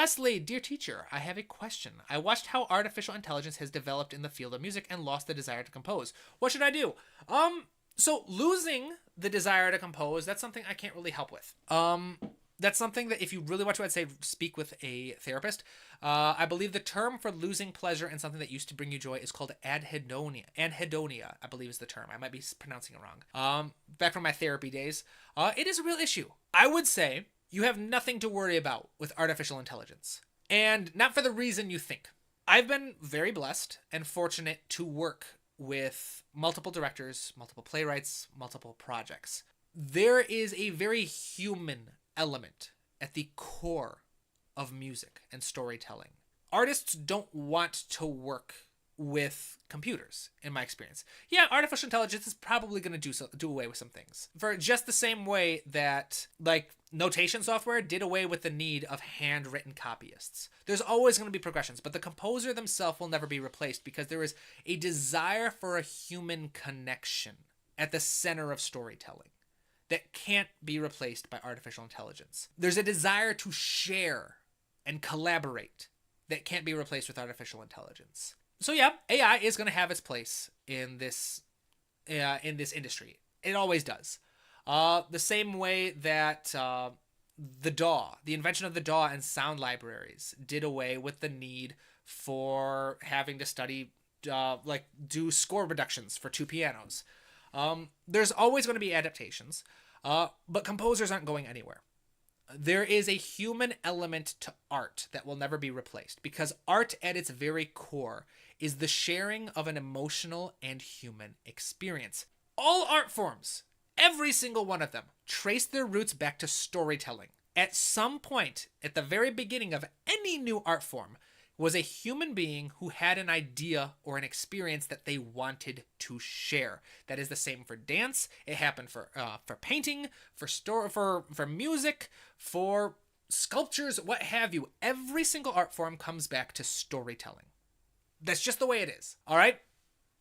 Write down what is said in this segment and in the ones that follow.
Leslie, dear teacher, I have a question. I watched how artificial intelligence has developed in the field of music and lost the desire to compose. What should I do? So losing the desire to compose, that's something I can't really help with. That's something that if you really want to, I'd say speak with a therapist. I believe the term for losing pleasure in something that used to bring you joy is called anhedonia. Anhedonia, I believe is the term. I might be pronouncing it wrong. Back from my therapy days, it is a real issue. I would say you have nothing to worry about with artificial intelligence. And not for the reason you think. I've been very blessed and fortunate to work with multiple directors, multiple playwrights, multiple projects. There is a very human element at the core of music and storytelling. Artists don't want to work with computers, in my experience. Yeah, artificial intelligence is probably going to do away with some things. For just the same way that, like, notation software did away with the need of handwritten copyists. There's always going to be progressions, but the composer themselves will never be replaced because there is a desire for a human connection at the center of storytelling that can't be replaced by artificial intelligence. There's a desire to share and collaborate that can't be replaced with artificial intelligence. So yeah, AI is going to have its place in this industry. It always does. The same way that the DAW, the invention of the DAW and sound libraries, did away with the need for having to study, do score reductions for two pianos. There's always going to be adaptations, but composers aren't going anywhere. There is a human element to art that will never be replaced because art at its very core is the sharing of an emotional and human experience. All art forms, every single one of them, trace their roots back to storytelling. At some point, at the very beginning of any new art form, was a human being who had an idea or an experience that they wanted to share. That is the same for dance. It happened for painting, for music, for sculptures, what have you. Every single art form comes back to storytelling. That's just the way it is. All right?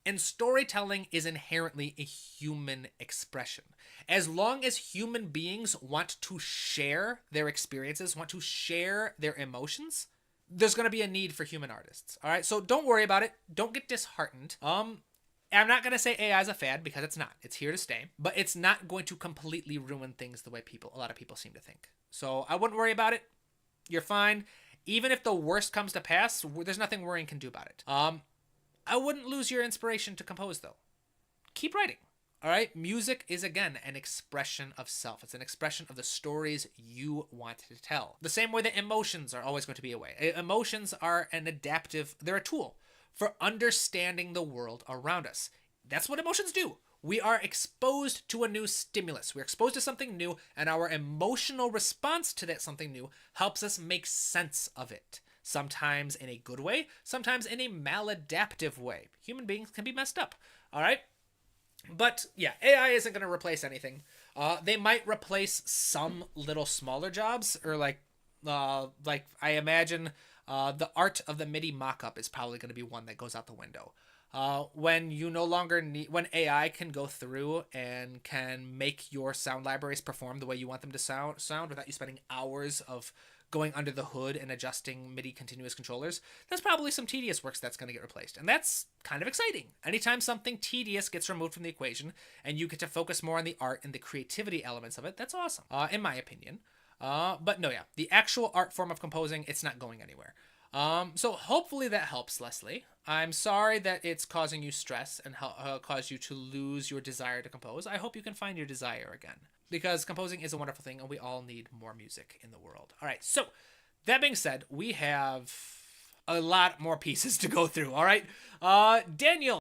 And storytelling is inherently a human expression. As long as human beings want to share their experiences, want to share their emotions, there's going to be a need for human artists. All right, so don't worry about it. Don't get disheartened. I'm not going to say AI is a fad because it's not. It's here to stay, but it's not going to completely ruin things the way a lot of people seem to think. So I wouldn't worry about it. You're fine. Even if the worst comes to pass, there's nothing worrying can do about it. I wouldn't lose your inspiration to compose though. Keep writing. All right, music is, again, an expression of self. It's an expression of the stories you want to tell. The same way that emotions are always going to be a way. Emotions are they're a tool for understanding the world around us. That's what emotions do. We are exposed to a new stimulus. We're exposed to something new, and our emotional response to that something new helps us make sense of it. Sometimes in a good way, sometimes in a maladaptive way. Human beings can be messed up, all right? But yeah, AI isn't going to replace anything. They might replace some little smaller jobs, or like I imagine the art of the MIDI mockup is probably going to be one that goes out the window. When you no longer need, when AI can go through and can make your sound libraries perform the way you want them to sound without you spending hours of going under the hood and adjusting MIDI continuous controllers, that's probably some tedious work that's going to get replaced. And that's kind of exciting. Anytime something tedious gets removed from the equation and you get to focus more on the art and the creativity elements of it, that's awesome, in my opinion. But no, yeah, the actual art form of composing, it's not going anywhere. So hopefully that helps, Leslie. I'm sorry that it's causing you stress and caused you to lose your desire to compose. I hope you can find your desire again, because composing is a wonderful thing and we all need more music in the world. All right, so that being said, we have a lot more pieces to go through, all right? Daniel